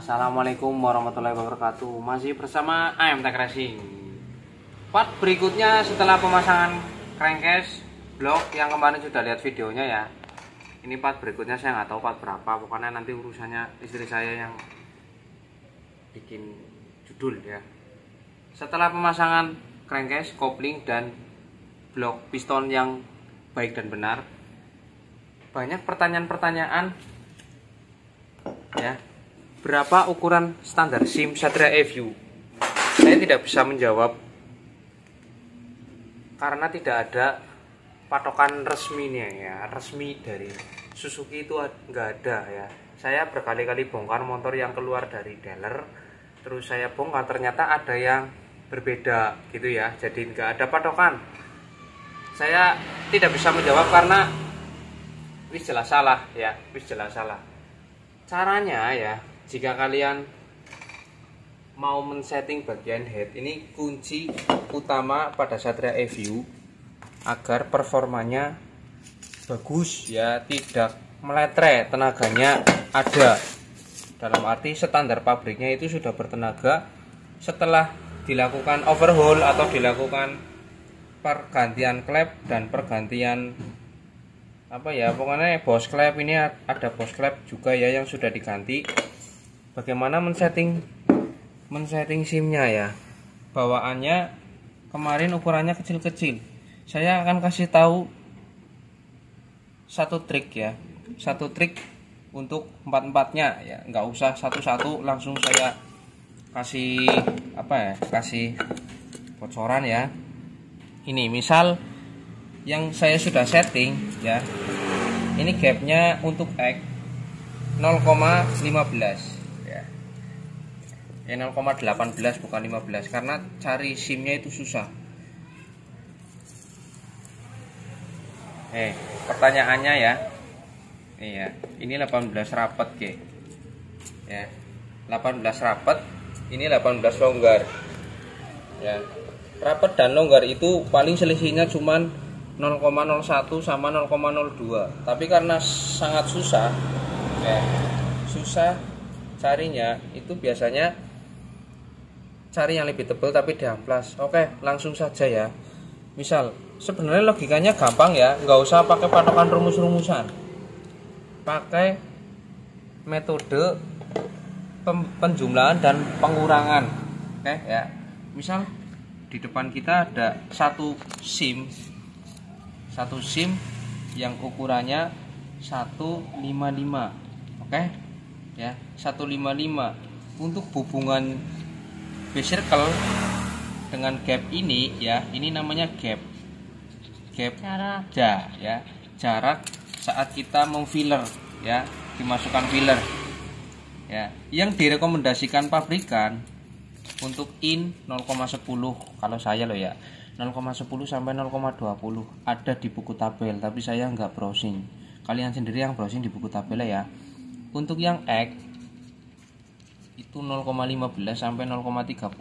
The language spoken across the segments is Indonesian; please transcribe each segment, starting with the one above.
Assalamualaikum warahmatullahi wabarakatuh. Masih bersama AMTech Racing. Part berikutnya setelah pemasangan crankcase blok yang kemarin sudah lihat videonya ya. Ini part berikutnya, saya nggak tahu part berapa. Pokoknya nanti urusannya istri saya yang bikin judul ya. Setelah pemasangan crankcase, kopling dan blok piston yang baik dan benar, banyak pertanyaan-pertanyaan ya. Berapa ukuran standar SIM Satria EView? Saya tidak bisa menjawab karena tidak ada patokan resminya ya. Resmi dari Suzuki itu nggak ada ya. Saya berkali-kali bongkar motor yang keluar dari dealer, terus saya bongkar ternyata ada yang berbeda gitu ya. Jadi nggak ada patokan. Saya tidak bisa menjawab karena wis jelas salah ya, wis jelas salah. Caranya ya, jika kalian mau men-setting bagian head, ini kunci utama pada Satria EView agar performanya bagus ya, tidak meletre, tenaganya ada. Dalam arti standar pabriknya itu sudah bertenaga. Setelah dilakukan overhaul atau dilakukan pergantian klep dan pergantian apa ya, pokoknya bos klep, ini ada bos klep juga ya yang sudah diganti. Bagaimana men-setting SIM-nya ya. Bawaannya kemarin ukurannya kecil-kecil. Saya akan kasih tahu satu trik ya. Satu trik untuk empat-empatnya ya. Nggak usah satu-satu langsung saya kasih apa ya, kasih bocoran ya. Ini misal yang saya sudah setting ya. Ini gapnya untuk X 0,15 ya. 0,18 bukan 15 karena cari SIM-nya itu susah. Pertanyaannya ya. Iya, ini 18 rapet ke. Ya. 18 rapet, ini 18 longgar. Ya. Rapet dan longgar itu paling selisihnya cuman 0,01 sama 0,02. Tapi karena sangat susah ya, susah carinya, itu biasanya cari yang lebih tebal tapi diamplas. Oke, langsung saja ya. Misal, sebenarnya logikanya gampang ya, nggak usah pakai patokan rumus-rumusan. Pakai metode penjumlahan dan pengurangan. Oke ya. Misal di depan kita ada satu SIM yang ukurannya 155. Oke ya, 155. Untuk hubungan B-circle dengan gap ini ya, ini namanya gap jarak ya, jarak saat kita memfiller ya, dimasukkan filler ya. Yang direkomendasikan pabrikan untuk in 0,10 kalau saya loh ya, 0,10 sampai 0,20 ada di buku tabel, tapi saya nggak browsing. Kalian sendiri yang browsing di buku tabel ya. Untuk yang X itu 0,15 sampai 0,30.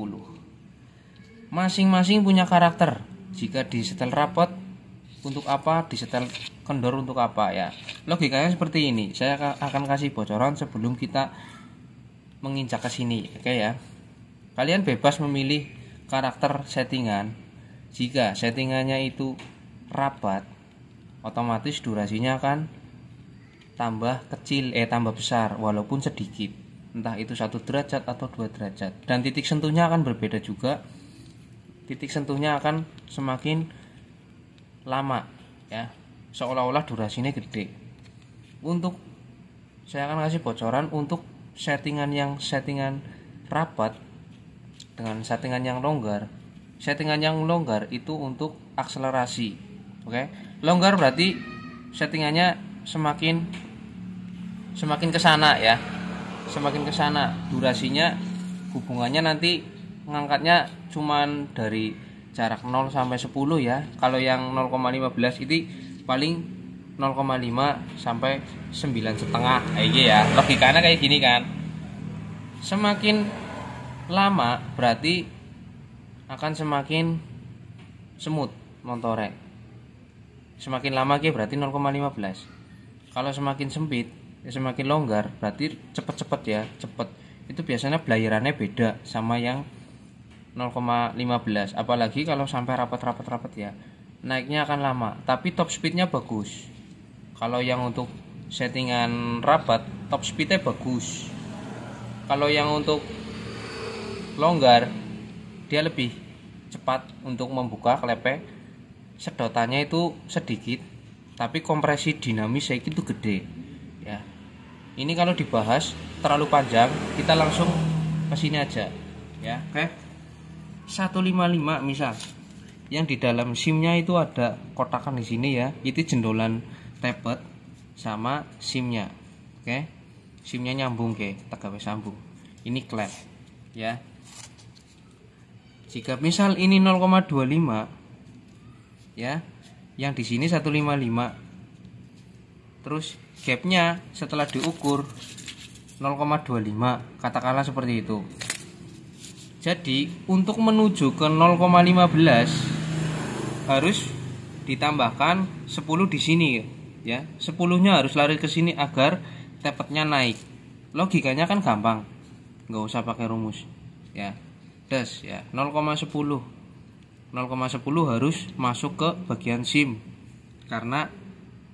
Masing-masing punya karakter. Jika disetel rapot untuk apa, disetel kendor untuk apa ya. Logikanya seperti ini. Saya akan kasih bocoran sebelum kita menginjak ke sini, oke ya. Kalian bebas memilih karakter settingan. Jika settingannya itu rapat, otomatis durasinya akan tambah kecil, tambah besar walaupun sedikit. Entah itu 1 derajat atau 2 derajat. Dan titik sentuhnya akan berbeda juga. Titik sentuhnya akan semakin lama ya. Seolah-olah durasinya gede. Untuk saya akan kasih bocoran untuk settingan rapat dengan settingan yang longgar. Settingan yang longgar itu untuk akselerasi. Oke. Longgar berarti settingannya semakin ke sana ya. Semakin ke sana, durasinya hubungannya nanti ngangkatnya cuman dari jarak 0 sampai 10 ya. Kalau yang 0,15 itu paling 0,5 sampai 9,5 ya. Logikanya kayak gini kan. Semakin lama berarti akan semakin semut motornya. Semakin lama berarti 0,15. Kalau semakin sempit, semakin longgar berarti cepet-cepet ya, cepet. itu biasanya belayarannya beda sama yang 0,15. Apalagi kalau sampai rapat ya, naiknya akan lama, tapi top speednya bagus. Kalau yang untuk settingan rapat, top speednya bagus. Kalau yang untuk longgar, dia lebih cepat untuk membuka klepek, sedotannya itu sedikit, tapi kompresi dinamis saya itu gede ya. Ini kalau dibahas terlalu panjang, kita langsung ke sini aja ya. Oke. 155 misal yang di dalam SIM-nya itu ada kotakan di sini ya, itu jendolan tepet sama SIM-nya. Oke. SIM-nya nyambung ke, tegawe sambung. Ini klep ya. Jika misal ini 0,25 ya, yang di sini 155. Terus gapnya setelah diukur 0,25, katakanlah seperti itu. Jadi untuk menuju ke 0,15 harus ditambahkan 10 di sini ya. 10-nya harus lari ke sini agar tepetnya naik. Logikanya kan gampang, nggak usah pakai rumus ya. Das ya, 0,10 harus masuk ke bagian SIM, karena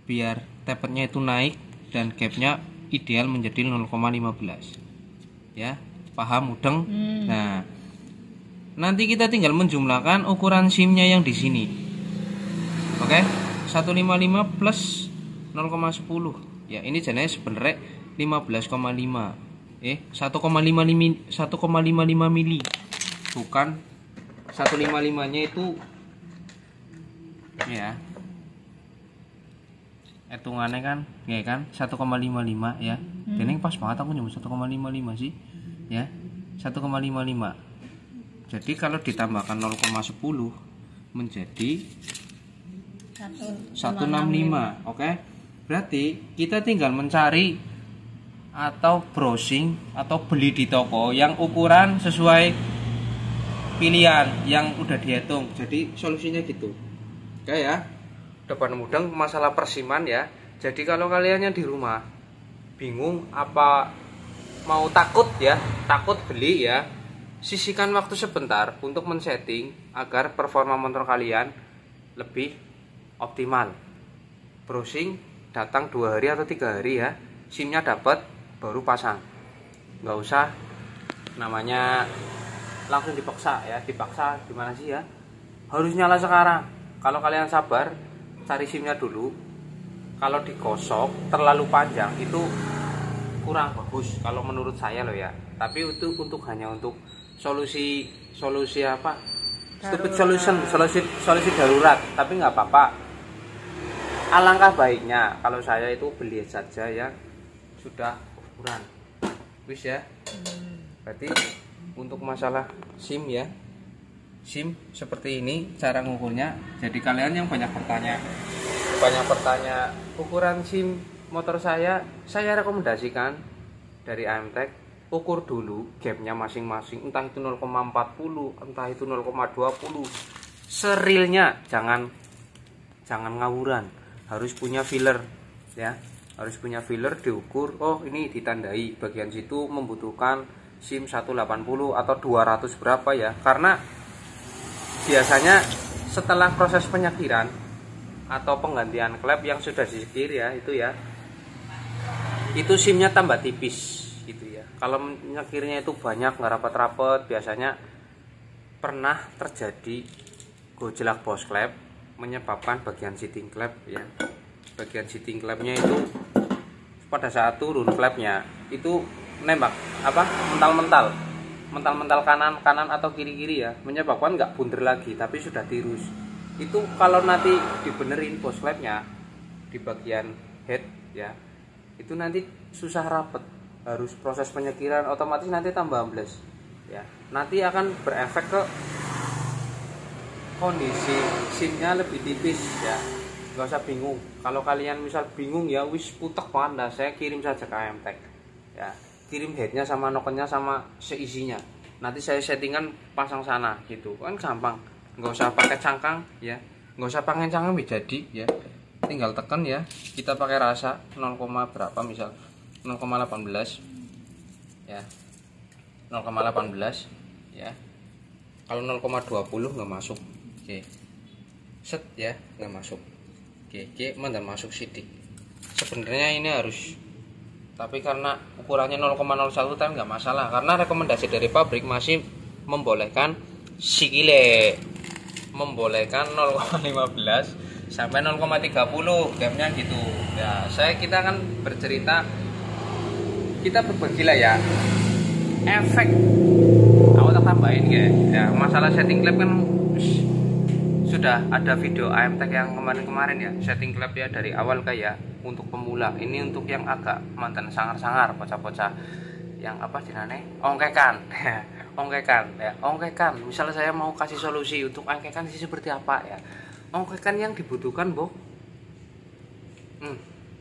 biar tepetnya itu naik dan gapnya ideal menjadi 0,15 ya. Paham mudeng? Nah, nanti kita tinggal menjumlahkan ukuran SIM-nya yang di sini. Oke, 155 plus 0,10 ya, ini jenisnya sebenarnya 15,5 1,55 mili, bukan 155-nya itu ya. Hitungannya kan ya kan 1,55 ya. Ini pas banget aku nyebut 1,55 sih ya. 1,55. Jadi kalau ditambahkan 0,10 menjadi 165. Oke. Berarti kita tinggal mencari atau browsing atau beli di toko yang ukuran sesuai pilihan yang udah dihitung. Jadi solusinya gitu. Oke ya. Depan mudeng masalah persiman ya. Jadi kalau kalian yang di rumah bingung apa mau takut beli ya, sisihkan waktu sebentar untuk men-setting agar performa motor kalian lebih optimal. Browsing datang 2 hari atau 3 hari ya, SIM-nya dapat baru pasang. Nggak usah namanya langsung dipaksa ya. Dipaksa gimana sih ya, harus nyala sekarang. Kalau kalian sabar, cari SIM-nya dulu. Kalau digosok terlalu panjang itu kurang bagus kalau menurut saya loh ya. Tapi itu hanya untuk solusi apa? Stupid solusi darurat. Tapi nggak apa-apa. Alangkah baiknya kalau saya itu beli saja yang sudah ukuran. Wis ya. Berarti untuk masalah SIM ya, SIM seperti ini cara ngukurnya. Jadi kalian yang banyak bertanya ukuran SIM motor saya rekomendasikan dari AMTEK. Ukur dulu gapnya masing-masing, entah itu 0,40 entah itu 0,20. Serilnya jangan ngawuran, harus punya filler ya, harus punya filler diukur. Oh ini ditandai bagian situ membutuhkan SIM 180 atau 200 berapa ya, karena biasanya setelah proses penyekiran atau penggantian klep yang sudah disekir ya, itu SIM-nya tambah tipis gitu ya. Kalau nyekirnya itu banyak nggak rapat-rapat, biasanya pernah terjadi gojlak bos klep menyebabkan bagian seating klep ya. Bagian seating klepnya itu pada saat turun klepnya itu nembak mental kanan atau kiri ya, menyebabkan nggak bunder lagi tapi sudah tirus. Itu kalau nanti dibenerin bos klepnya di bagian head ya, itu nanti susah rapet, harus proses penyekiran, otomatis nanti tambah ambles ya. Nanti akan berefek ke kondisi SIM-nya lebih tipis ya. Gak usah bingung. Kalau kalian misal bingung ya wis putek banget, nah saya kirim saja ke AMTEK ya. Kirim headnya sama nokennya sama seisinya. Nanti saya settingan pasang sana gitu. Kan gampang. Nggak usah pakai cangkang ya. Nggak usah pakai cangkang jadi ya. Tinggal tekan ya. Kita pakai rasa 0, berapa misal 0,18 ya. 0,18 ya. Kalau 0,20 nggak masuk. Oke. Set ya, nggak masuk. Oke, mandan masuk sidik. Sebenarnya ini harus, tapi karena ukurannya 0,01 tapi nggak masalah, karena rekomendasi dari pabrik masih membolehkan sikile, membolehkan 0,15 sampai 0,30 gapnya gitu ya. Kita kan bercerita, kita berbagi lah ya efek. Aku tak tambahin ya, masalah setting klep kan sudah ada video AMTech yang kemarin-kemarin ya, setting klep ya dari awal kayak untuk pemula. Ini untuk yang agak mantan sangar-sangar, bocah-bocah yang apa jenane ongkekan ongkekan. Misalnya saya mau kasih solusi untuk ongkekan sih seperti apa ya, ongkekan yang dibutuhkan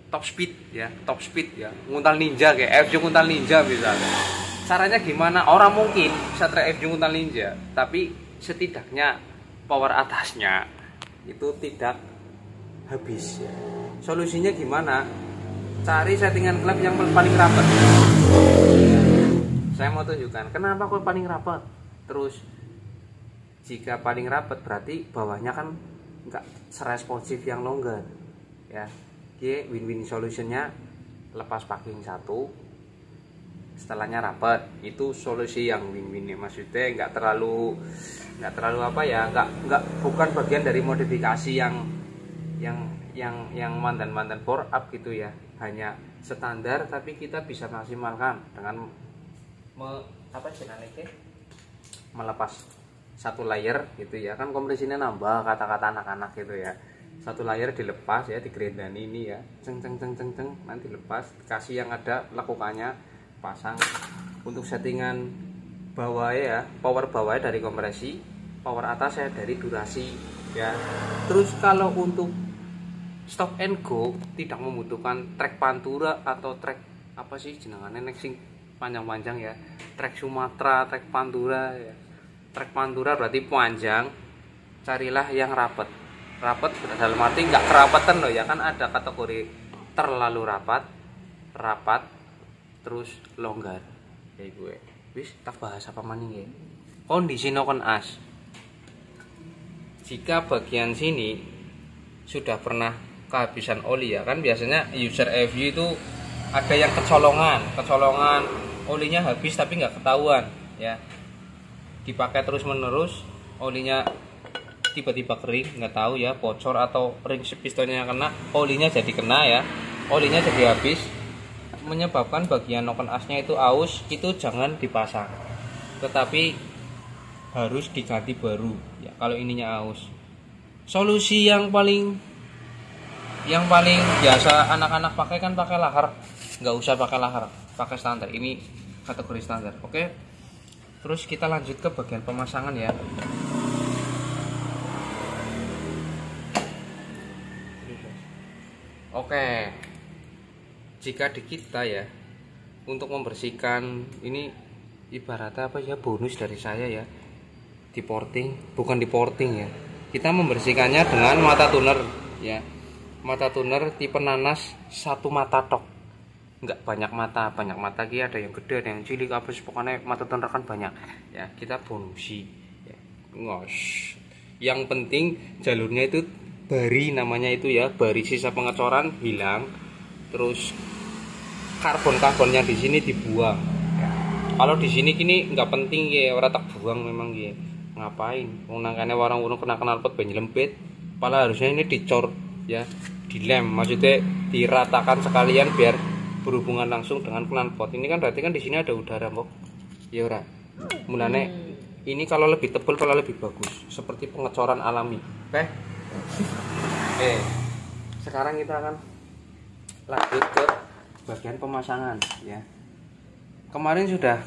top speed ya, nguntal ninja kayak FJ nguntal ninja misalnya. Caranya gimana? Orang mungkin Satria FJ nguntal ninja, tapi setidaknya power atasnya itu tidak habis ya. Solusinya gimana? Cari settingan klep yang paling rapat. Saya mau tunjukkan kenapa kok paling rapat. Terus jika paling rapat berarti bawahnya kan enggak seresponsif yang longgar ya. Win-win solutionnya lepas packing 1, setelahnya rapat. Itu solusi yang win-win ya, maksudnya nggak terlalu apa ya, nggak bukan bagian dari modifikasi yang mandan for up gitu ya, hanya standar tapi kita bisa maksimalkan dengan melepas satu layer gitu ya. Kan kompresinya nambah, kata-kata anak-anak gitu ya, satu layer dilepas ya, digerendani ini ya, ceng nanti lepas, kasih yang ada lekukannya, pasang. Untuk settingan bawah ya, power bawah dari kompresi, power atas ya dari durasi ya. Terus kalau untuk stop and go tidak membutuhkan track pantura atau track apa sih jenengannya sing panjang-panjang ya, track Sumatera, track pantura ya. Track pantura berarti panjang, carilah yang rapat dalam arti nggak kerapatan loh ya, kan ada kategori terlalu rapat, terus longgar ya gue. Wis tak bahas apa maning ya, kondisi nokon as. Jika bagian sini sudah pernah kehabisan oli ya, kan biasanya user FU itu ada yang kecolongan olinya habis tapi nggak ketahuan ya, dipakai terus menerus, olinya tiba-tiba kering, nggak tahu ya, bocor atau ring pistonnya kena, olinya jadi kena ya, olinya jadi habis, menyebabkan bagian noken asnya itu aus. Itu jangan dipasang, tetapi harus diganti baru ya kalau ininya aus. Solusi yang paling biasa anak-anak pakai kan pakai lahar. Nggak usah pakai lahar, pakai standar, ini kategori standar. Oke, terus kita lanjut ke bagian pemasangan ya. Oke, jika di kita ya untuk membersihkan ini ibaratnya apa ya, bonus dari saya ya, di porting, bukan di porting ya, kita membersihkannya dengan mata tuner ya, mata tuner tipe nanas, satu mata tok, nggak banyak mata ada yang gede ada yang cilik, apa sih pokoknya mata tuner kan banyak ya, kita bonusi ya, ngos. Yang penting jalurnya itu bari, namanya itu ya, bari, sisa pengecoran hilang, terus karbon yang di sini dibuang ya. Kalau di sini kini nggak penting ya, orang tak buang memang ya, ngapain nangkane warung kena knalpot banyak lempit, pala harusnya ini dicor ya, dilem, maksudnya diratakan sekalian biar berhubungan langsung dengan knalpot. Ini kan berarti kan di sini ada udara mbok ya ora, mulane ini kalau lebih tebal kalau lebih bagus, seperti pengecoran alami. Oke, sekarang kita akan lanjut ke bagian pemasangan ya. Kemarin sudah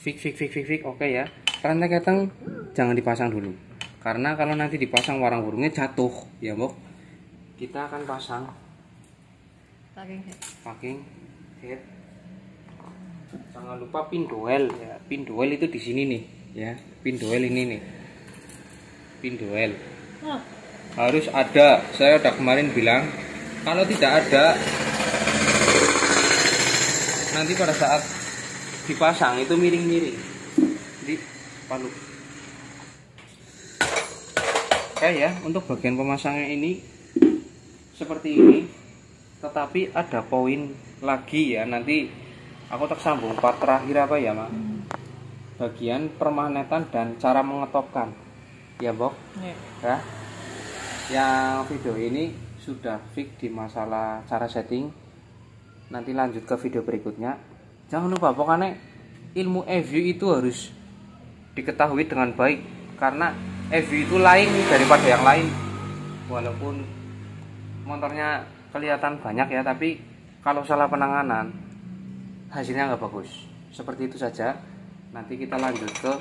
fix oke ya. Rantai keteng jangan dipasang dulu, karena kalau nanti dipasang warang burungnya jatuh ya mbok. Kita akan pasang packing head. Jangan lupa pin duel ya, pin duel itu di sini nih ya, pin duel ini nih, pin duel harus ada. Saya udah kemarin bilang kalau tidak ada nanti pada saat dipasang itu miring-miring di palu. Oke ya, untuk bagian pemasangan ini seperti ini, tetapi ada poin lagi ya, nanti aku tak sambung part terakhir apa ya, Mak? Bagian permagnetan dan cara mengetopkan ya, Bok. Ya. Yang video ini sudah fix di masalah cara setting, nanti lanjut ke video berikutnya. Jangan lupa pokoknya ilmu EView itu harus diketahui dengan baik, karena EView itu lain daripada yang lain. Walaupun motornya kelihatan banyak ya, tapi kalau salah penanganan hasilnya nggak bagus. Seperti itu saja. Nanti kita lanjut ke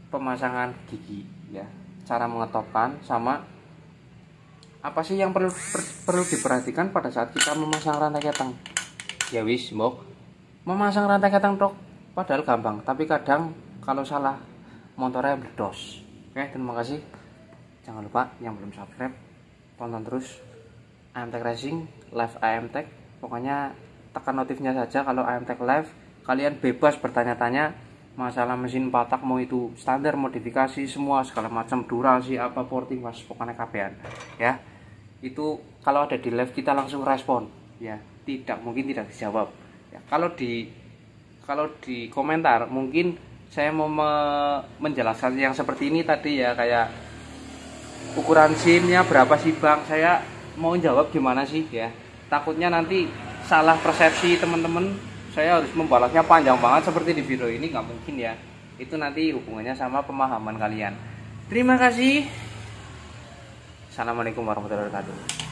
pemasangan gigi ya, cara mengetopkan sama apa sih yang perlu diperhatikan pada saat kita memasang rantai ketang. Ya wis, Mbok. Memasang rantai ketang tok padahal gampang, tapi kadang kalau salah motornya meledos. Oke, terima kasih. Jangan lupa yang belum subscribe tonton terus AMTech Racing live AMTech. Pokoknya tekan notifnya saja kalau AMTech live. Kalian bebas bertanya-tanya masalah mesin patak, mau itu standar, modifikasi, semua segala macam, durasi apa, porting, mas, pokoknya kabehan ya. Itu kalau ada di live kita langsung respon ya, tidak mungkin tidak dijawab ya. Kalau di komentar mungkin saya mau menjelaskan yang seperti ini tadi ya, kayak ukuran SIM-nya berapa sih Bang, saya mau jawab gimana sih ya, takutnya nanti salah persepsi teman-teman, saya harus membalasnya panjang banget seperti di video ini, nggak mungkin ya. Itu nanti hubungannya sama pemahaman kalian. Terima kasih. Assalamualaikum warahmatullahi wabarakatuh.